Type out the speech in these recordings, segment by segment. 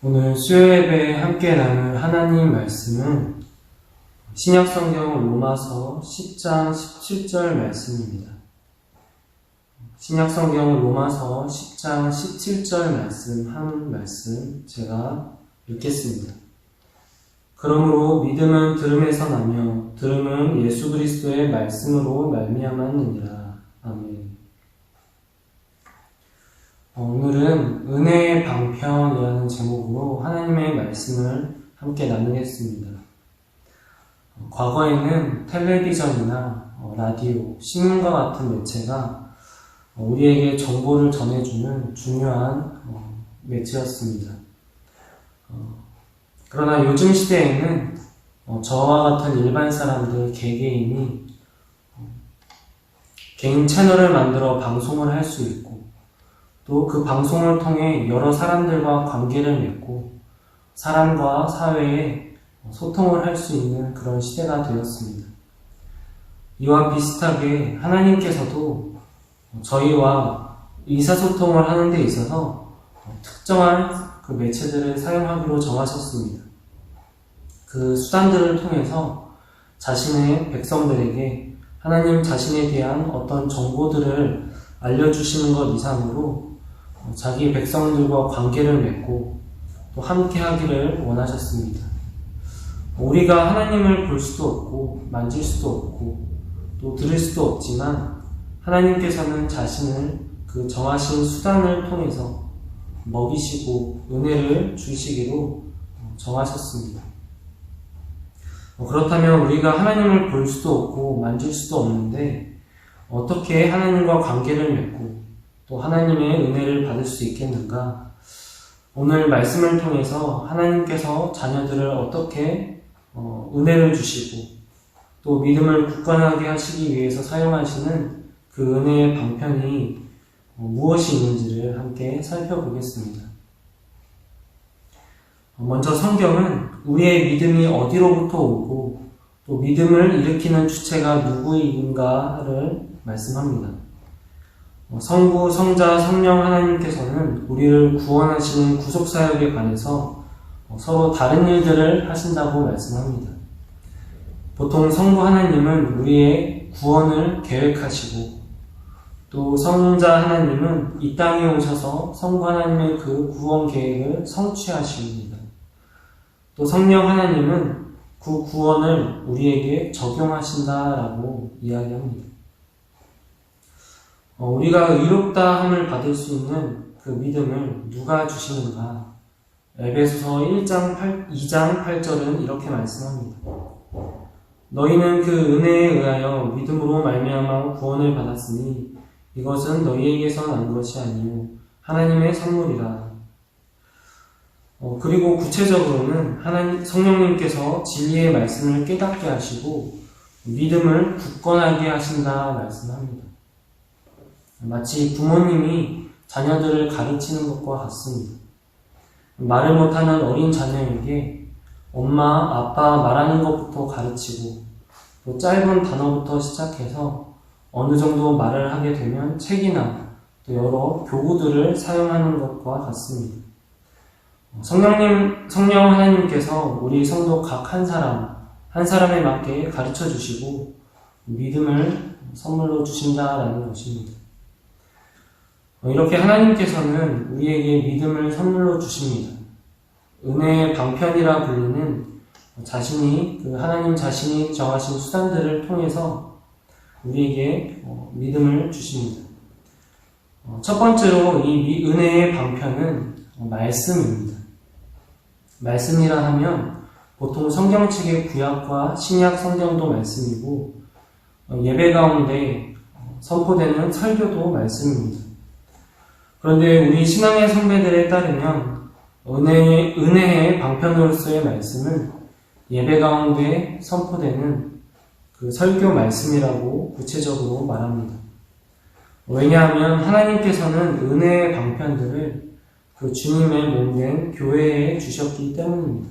오늘 수요예배에 함께 나눌 하나님 말씀은 신약성경 로마서 10장 17절 말씀입니다. 신약성경 로마서 10장 17절 말씀 한 말씀 제가 읽겠습니다. 그러므로 믿음은 들음에서 나며 들음은 예수 그리스도의 말씀으로 말미암았느니라. 아멘. 오늘은 은혜의 방편이라는 제목으로 하나님의 말씀을 함께 나누겠습니다. 과거에는 텔레비전이나 라디오, 신문과 같은 매체가 우리에게 정보를 전해주는 중요한 매체였습니다. 그러나 요즘 시대에는 저와 같은 일반 사람들, 개개인이 개인 채널을 만들어 방송을 할 수 있고 또 그 방송을 통해 여러 사람들과 관계를 맺고 사람과 사회에 소통을 할 수 있는 그런 시대가 되었습니다. 이와 비슷하게 하나님께서도 저희와 의사소통을 하는 데 있어서 특정한 그 매체들을 사용하기로 정하셨습니다. 그 수단들을 통해서 자신의 백성들에게 하나님 자신에 대한 어떤 정보들을 알려주시는 것 이상으로 자기 백성들과 관계를 맺고 또 함께 하기를 원하셨습니다. 우리가 하나님을 볼 수도 없고 만질 수도 없고 또 들을 수도 없지만 하나님께서는 자신을 그 정하신 수단을 통해서 먹이시고 은혜를 주시기로 정하셨습니다. 그렇다면 우리가 하나님을 볼 수도 없고 만질 수도 없는데 어떻게 하나님과 관계를 맺고 또 하나님의 은혜를 받을 수 있겠는가? 오늘 말씀을 통해서 하나님께서 자녀들을 어떻게 은혜를 주시고 또 믿음을 굳건하게 하시기 위해서 사용하시는 그 은혜의 방편이 무엇이 있는지를 함께 살펴보겠습니다. 먼저 성경은 우리의 믿음이 어디로부터 오고 또 믿음을 일으키는 주체가 누구인가를 말씀합니다. 성부, 성자, 성령 하나님께서는 우리를 구원하시는 구속사역에 관해서 서로 다른 일들을 하신다고 말씀합니다. 보통 성부 하나님은 우리의 구원을 계획하시고 또 성자 하나님은 이 땅에 오셔서 성부 하나님의 그 구원 계획을 성취하십니다. 또 성령 하나님은 그 구원을 우리에게 적용하신다라고 이야기합니다. 우리가 의롭다 함을 받을 수 있는 그 믿음을 누가 주시는가? 에베소서 2장 8절은 이렇게 말씀합니다. 너희는 그 은혜에 의하여 믿음으로 말미암아 구원을 받았으니 이것은 너희에게서 난 것이 아니요 하나님의 선물이라. 그리고 구체적으로는 성령님께서 진리의 말씀을 깨닫게 하시고 믿음을 굳건하게 하신다 말씀합니다. 마치 부모님이 자녀들을 가르치는 것과 같습니다. 말을 못하는 어린 자녀에게 엄마, 아빠 말하는 것부터 가르치고 또 짧은 단어부터 시작해서 어느 정도 말을 하게 되면 책이나 또 여러 교구들을 사용하는 것과 같습니다. 성령 하나님께서 우리 성도 각 한 사람에 맞게 가르쳐 주시고 믿음을 선물로 주신다라는 것입니다. 이렇게 하나님께서는 우리에게 믿음을 선물로 주십니다. 은혜의 방편이라 불리는 하나님 자신이 정하신 수단들을 통해서 우리에게 믿음을 주십니다. 첫 번째로 이 은혜의 방편은 말씀입니다. 말씀이라 하면 보통 성경책의 구약과 신약 성경도 말씀이고 예배 가운데 선포되는 설교도 말씀입니다. 그런데 우리 신앙의 선배들에 따르면 은혜의 방편으로서의 말씀은 예배 가운데 선포되는 그 설교 말씀이라고 구체적으로 말합니다. 왜냐하면 하나님께서는 은혜의 방편들을 그 주님의 몸된 교회에 주셨기 때문입니다.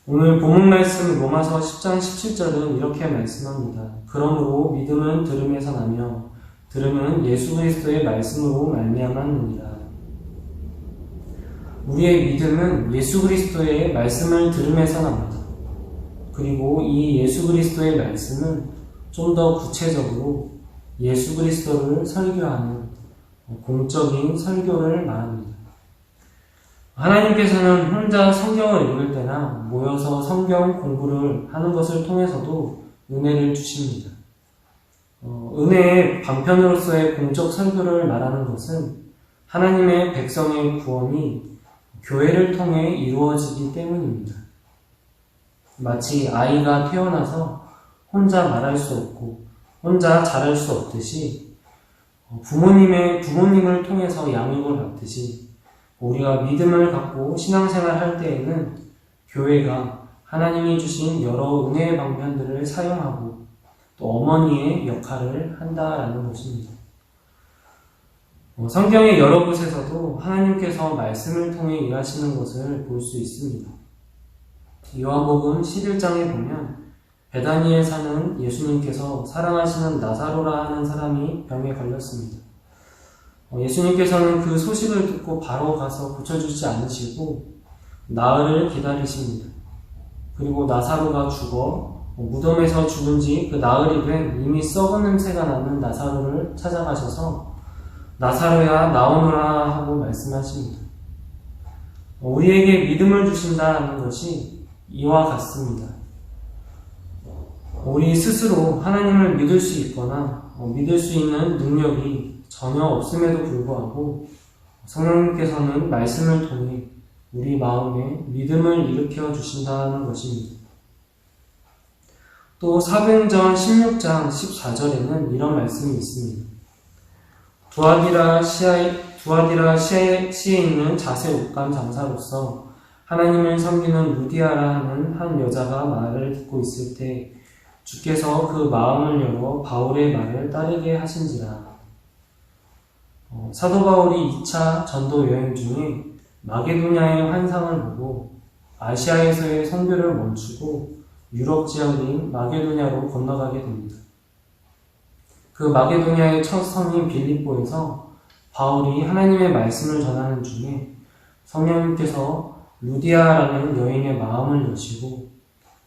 오늘 본문 말씀 로마서 10장 17절은 이렇게 말씀합니다. 그러므로 믿음은 들음에서 나며 들음은 예수 그리스도의 말씀으로 말미암았느니라. 우리의 믿음은 예수 그리스도의 말씀을 들음에서 납니다. 그리고 이 예수 그리스도의 말씀은 좀 더 구체적으로 예수 그리스도를 설교하는 공적인 설교를 말합니다. 하나님께서는 혼자 성경을 읽을 때나 모여서 성경 공부를 하는 것을 통해서도 은혜를 주십니다. 은혜의 방편으로서의 공적 설교를 말하는 것은 하나님의 백성의 구원이 교회를 통해 이루어지기 때문입니다. 마치 아이가 태어나서 혼자 말할 수 없고 혼자 자랄 수 없듯이 부모님을 통해서 양육을 받듯이 우리가 믿음을 갖고 신앙생활 할 때에는 교회가 하나님이 주신 여러 은혜의 방편들을 사용하고 또 어머니의 역할을 한다라는 것입니다. 성경의 여러 곳에서도 하나님께서 말씀을 통해 일하시는 것을 볼 수 있습니다. 요한복음 11장에 보면 베다니에 사는 예수님께서 사랑하시는 나사로라 하는 사람이 병에 걸렸습니다. 예수님께서는 그 소식을 듣고 바로 가서 고쳐주지 않으시고 나흘을 기다리십니다. 그리고 나사로가 죽어 무덤에서 죽은 지 그 나흘이 된 이미 썩은 냄새가 나는 나사로를 찾아가셔서 나사로야 나오너라 하고 말씀하십니다. 우리에게 믿음을 주신다는 것이 이와 같습니다. 우리 스스로 하나님을 믿을 수 있거나 믿을 수 있는 능력이 전혀 없음에도 불구하고 성령님께서는 말씀을 통해 우리 마음에 믿음을 일으켜 주신다는 것입니다. 또 사도행전 16장 14절에는 이런 말씀이 있습니다. 두아디라 시에 있는 자세 옷감 장사로서 하나님을 섬기는 루디아라 하는 한 여자가 말을 듣고 있을 때 주께서 그 마음을 열어 바울의 말을 따르게 하신지라. 사도 바울이 2차 전도 여행 중에 마게도냐의 환상을 보고 아시아에서의 선교를 멈추고 유럽 지역인 마게도냐로 건너가게 됩니다. 그 마게도냐의 첫 성인 빌립보에서 바울이 하나님의 말씀을 전하는 중에 성령님께서 루디아라는 여인의 마음을 여시고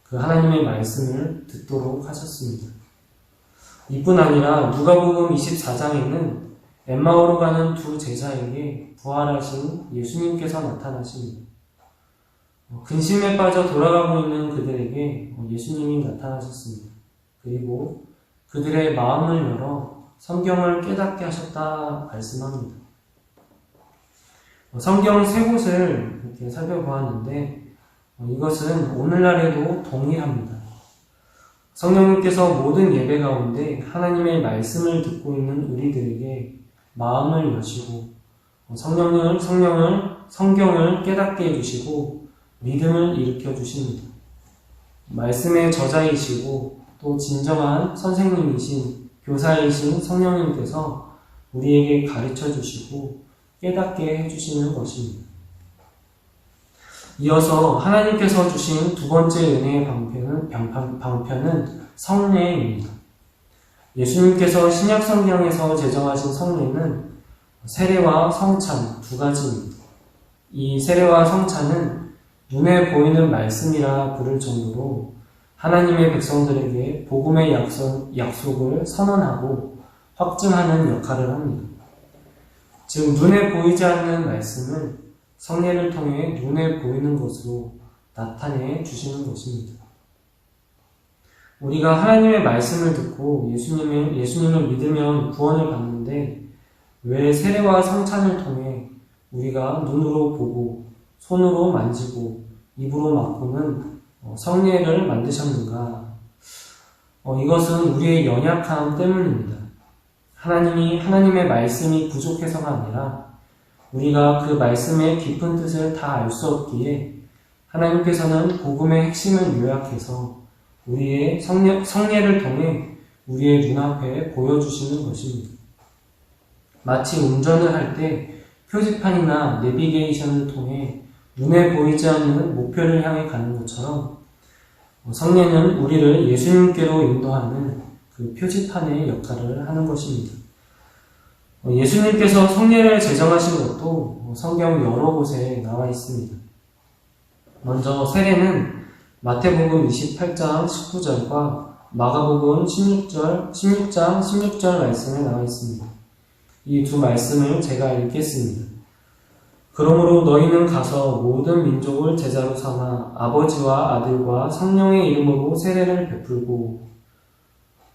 그 하나님의 말씀을 듣도록 하셨습니다. 이뿐 아니라 누가복음 24장에는 엠마오로 가는 두 제자에게 부활하신 예수님께서 나타나십니다. 근심에 빠져 돌아가고 있는 그들에게 예수님이 나타나셨습니다. 그리고 그들의 마음을 열어 성경을 깨닫게 하셨다 말씀합니다. 성경 세 곳을 이렇게 살펴보았는데 이것은 오늘날에도 동일합니다. 성령님께서 모든 예배 가운데 하나님의 말씀을 듣고 있는 우리들에게 마음을 여시고 성경을 깨닫게 해주시고 믿음을 일으켜 주십니다. 말씀의 저자이시고 또 진정한 선생님이신 교사이신 성령님께서 우리에게 가르쳐 주시고 깨닫게 해주시는 것입니다. 이어서 하나님께서 주신 두 번째 은혜의 방편은 성례입니다. 예수님께서 신약 성경에서 제정하신 성례는 세례와 성찬 두 가지입니다. 이 세례와 성찬은 눈에 보이는 말씀이라 부를 정도로 하나님의 백성들에게 복음의 약속을 선언하고 확증하는 역할을 합니다. 즉 눈에 보이지 않는 말씀을 성례를 통해 눈에 보이는 것으로 나타내 주시는 것입니다. 우리가 하나님의 말씀을 듣고 예수님을 믿으면 구원을 받는데 왜 세례와 성찬을 통해 우리가 눈으로 보고 손으로 만지고 입으로 맡고는 성례를 만드셨는가? 이것은 우리의 연약함 때문입니다. 하나님의 말씀이 부족해서가 아니라 우리가 그 말씀의 깊은 뜻을 다 알 수 없기에 하나님께서는 복음의 핵심을 요약해서 우리의 성례를 통해 우리의 눈앞에 보여주시는 것입니다. 마치 운전을 할 때 표지판이나 내비게이션을 통해 눈에 보이지 않는 목표를 향해 가는 것처럼 성례는 우리를 예수님께로 인도하는 그 표지판의 역할을 하는 것입니다. 예수님께서 성례를 제정하신 것도 성경 여러 곳에 나와 있습니다. 먼저 세례는 마태복음 28장 19절과 마가복음 16장 16절 말씀에 나와 있습니다. 이 두 말씀을 제가 읽겠습니다. 그러므로 너희는 가서 모든 민족을 제자로 삼아 아버지와 아들과 성령의 이름으로 세례를 베풀고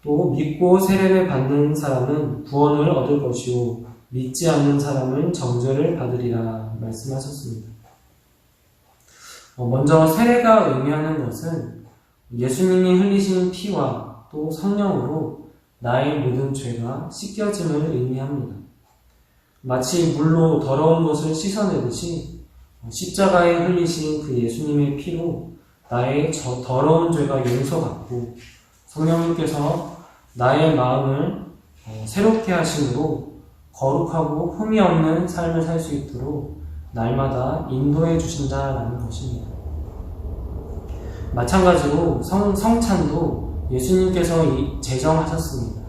또 믿고 세례를 받는 사람은 구원을 얻을 것이요 믿지 않는 사람은 정죄를 받으리라 말씀하셨습니다. 먼저 세례가 의미하는 것은 예수님이 흘리신 피와 또 성령으로 나의 모든 죄가 씻겨짐을 의미합니다. 마치 물로 더러운 것을 씻어내듯이 십자가에 흘리신 그 예수님의 피로 나의 더러운 죄가 용서받고 성령님께서 나의 마음을 새롭게 하심으로 거룩하고 흠이 없는 삶을 살 수 있도록 날마다 인도해 주신다라는 것입니다. 마찬가지로 성찬도 예수님께서 제정하셨습니다.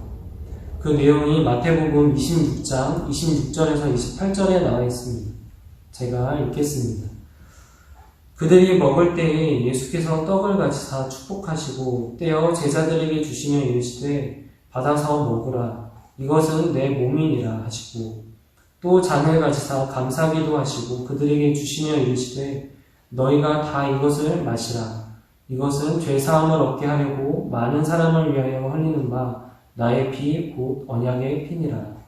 그 내용이 마태복음 26장 26절에서 28절에 나와 있습니다. 제가 읽겠습니다. 그들이 먹을 때에 예수께서 떡을 가지사 축복하시고 떼어 제자들에게 주시며 이르시되 받아서 먹으라 이것은 내 몸이니라 하시고 또 잔을 가지사 감사기도 하시고 그들에게 주시며 이르시되 너희가 다 이것을 마시라 이것은 죄사함을 얻게 하려고 많은 사람을 위하여 흘리는 바 나의 피 곧 언약의 피니라.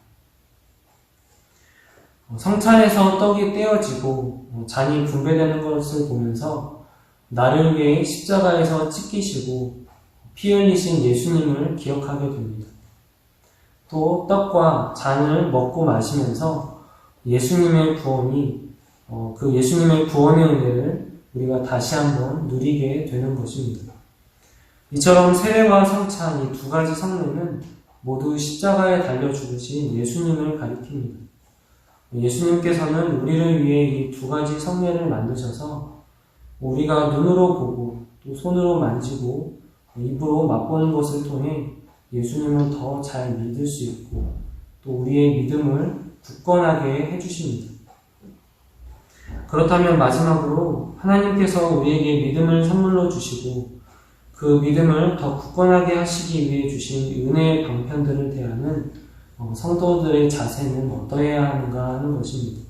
성찬에서 떡이 떼어지고 잔이 분배되는 것을 보면서 나를 위해 십자가에서 찢기시고 피 흘리신 예수님을 기억하게 됩니다. 또 떡과 잔을 먹고 마시면서 예수님의 구원의 은혜를 우리가 다시 한번 누리게 되는 것입니다. 이처럼 세례와 성찬 이 두 가지 성례는 모두 십자가에 달려 죽으신 예수님을 가리킵니다. 예수님께서는 우리를 위해 이 두 가지 성례를 만드셔서 우리가 눈으로 보고 또 손으로 만지고 입으로 맛보는 것을 통해 예수님을 더 잘 믿을 수 있고 또 우리의 믿음을 굳건하게 해주십니다. 그렇다면 마지막으로 하나님께서 우리에게 믿음을 선물로 주시고 그 믿음을 더 굳건하게 하시기 위해 주신 은혜의 방편들을 대하는 성도들의 자세는 어떠해야 하는가 하는 것입니다.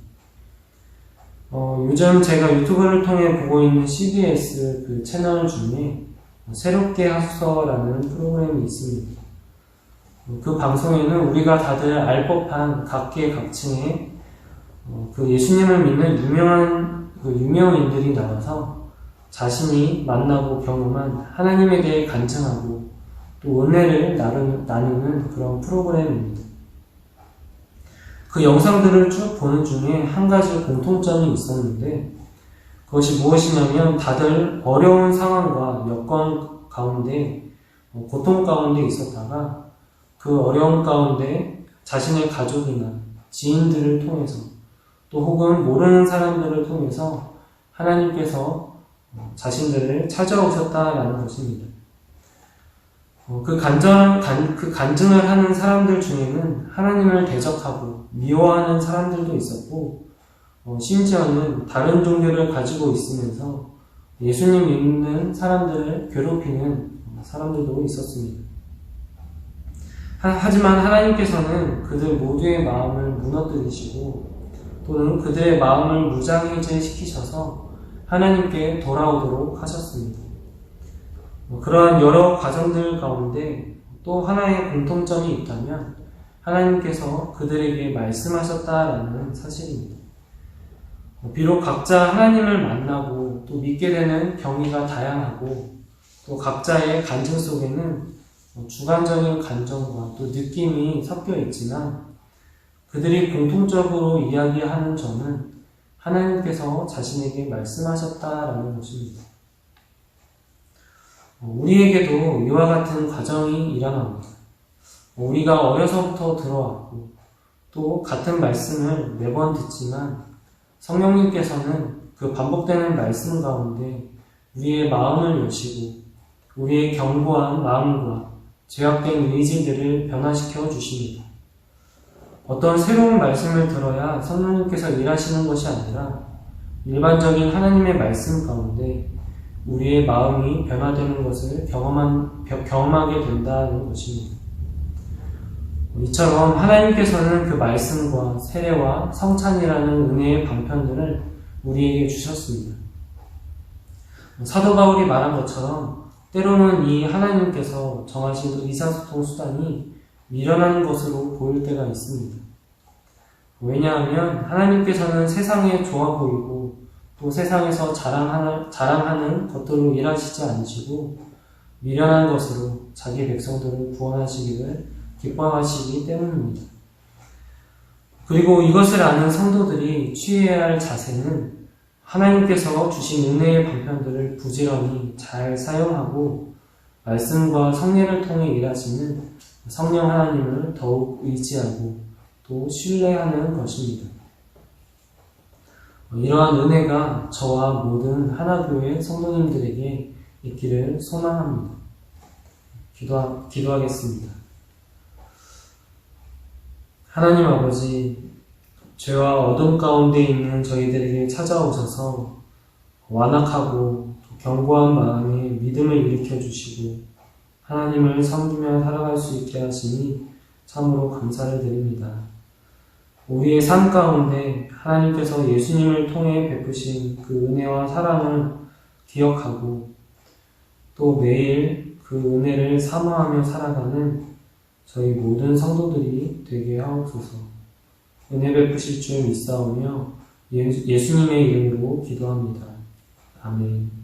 요즘 제가 유튜브를 통해 보고 있는 CBS 그 채널 중에 새롭게 하소서라는 프로그램이 있습니다. 그 방송에는 우리가 다들 알 법한 각계각층의 그 예수님을 믿는 유명인들이 나와서 자신이 만나고 경험한 하나님에 대해 간증하고 또 은혜를 나누는 그런 프로그램입니다. 그 영상들을 쭉 보는 중에 한 가지 공통점이 있었는데 그것이 무엇이냐면 다들 어려운 상황과 여건 가운데 고통 가운데 있었다가 그 어려움 가운데 자신의 가족이나 지인들을 통해서 또 혹은 모르는 사람들을 통해서 하나님께서 자신들을 찾아오셨다라는 것입니다. 그 간증을 하는 사람들 중에는 하나님을 대적하고 미워하는 사람들도 있었고, 심지어는 다른 종교를 가지고 있으면서 예수님 믿는 사람들을 괴롭히는 사람들도 있었습니다. 하지만 하나님께서는 그들 모두의 마음을 무너뜨리시고 또는 그들의 마음을 무장해제시키셔서 하나님께 돌아오도록 하셨습니다. 그러한 여러 과정들 가운데 또 하나의 공통점이 있다면 하나님께서 그들에게 말씀하셨다라는 사실입니다. 비록 각자 하나님을 만나고 또 믿게 되는 경위가 다양하고 또 각자의 간증 속에는 주관적인 감정과 또 느낌이 섞여 있지만 그들이 공통적으로 이야기하는 점은 하나님께서 자신에게 말씀하셨다라는 것입니다. 우리에게도 이와 같은 과정이 일어납니다. 우리가 어려서부터 들어왔고 또 같은 말씀을 매번 듣지만 성령님께서는 그 반복되는 말씀 가운데 우리의 마음을 여시고 우리의 견고한 마음과 죄악된 의지들을 변화시켜 주십니다. 어떤 새로운 말씀을 들어야 성령님께서 일하시는 것이 아니라 일반적인 하나님의 말씀 가운데 우리의 마음이 변화되는 것을 경험하게 된다는 것입니다. 이처럼 하나님께서는 그 말씀과 세례와 성찬이라는 은혜의 방편들을 우리에게 주셨습니다. 사도 바울이 말한 것처럼 때로는 이 하나님께서 정하신 의사소통 수단이 미련한 것으로 보일 때가 있습니다. 왜냐하면 하나님께서는 세상에 좋아 보이고 또 세상에서 자랑하는 것들로 일하시지 않으시고 미련한 것으로 자기 백성들을 구원하시기를 기뻐하시기 때문입니다. 그리고 이것을 아는 성도들이 취해야 할 자세는 하나님께서 주신 은혜의 방편들을 부지런히 잘 사용하고 말씀과 성례를 통해 일하시는 성령 하나님을 더욱 의지하고 또 신뢰하는 것입니다. 이러한 은혜가 저와 모든 하나교회 성도님들에게 있기를 소망합니다. 기도하겠습니다. 하나님 아버지, 죄와 어둠 가운데 있는 저희들에게 찾아오셔서 완악하고 견고한 마음에 믿음을 일으켜 주시고 하나님을 섬기며 살아갈 수 있게 하시니 참으로 감사를 드립니다. 우리의 삶 가운데 하나님께서 예수님을 통해 베푸신 그 은혜와 사랑을 기억하고 또 매일 그 은혜를 사모하며 살아가는 저희 모든 성도들이 되게 하옵소서. 은혜 베푸실 줄 믿사오며 예수님의 이름으로 기도합니다. 아멘.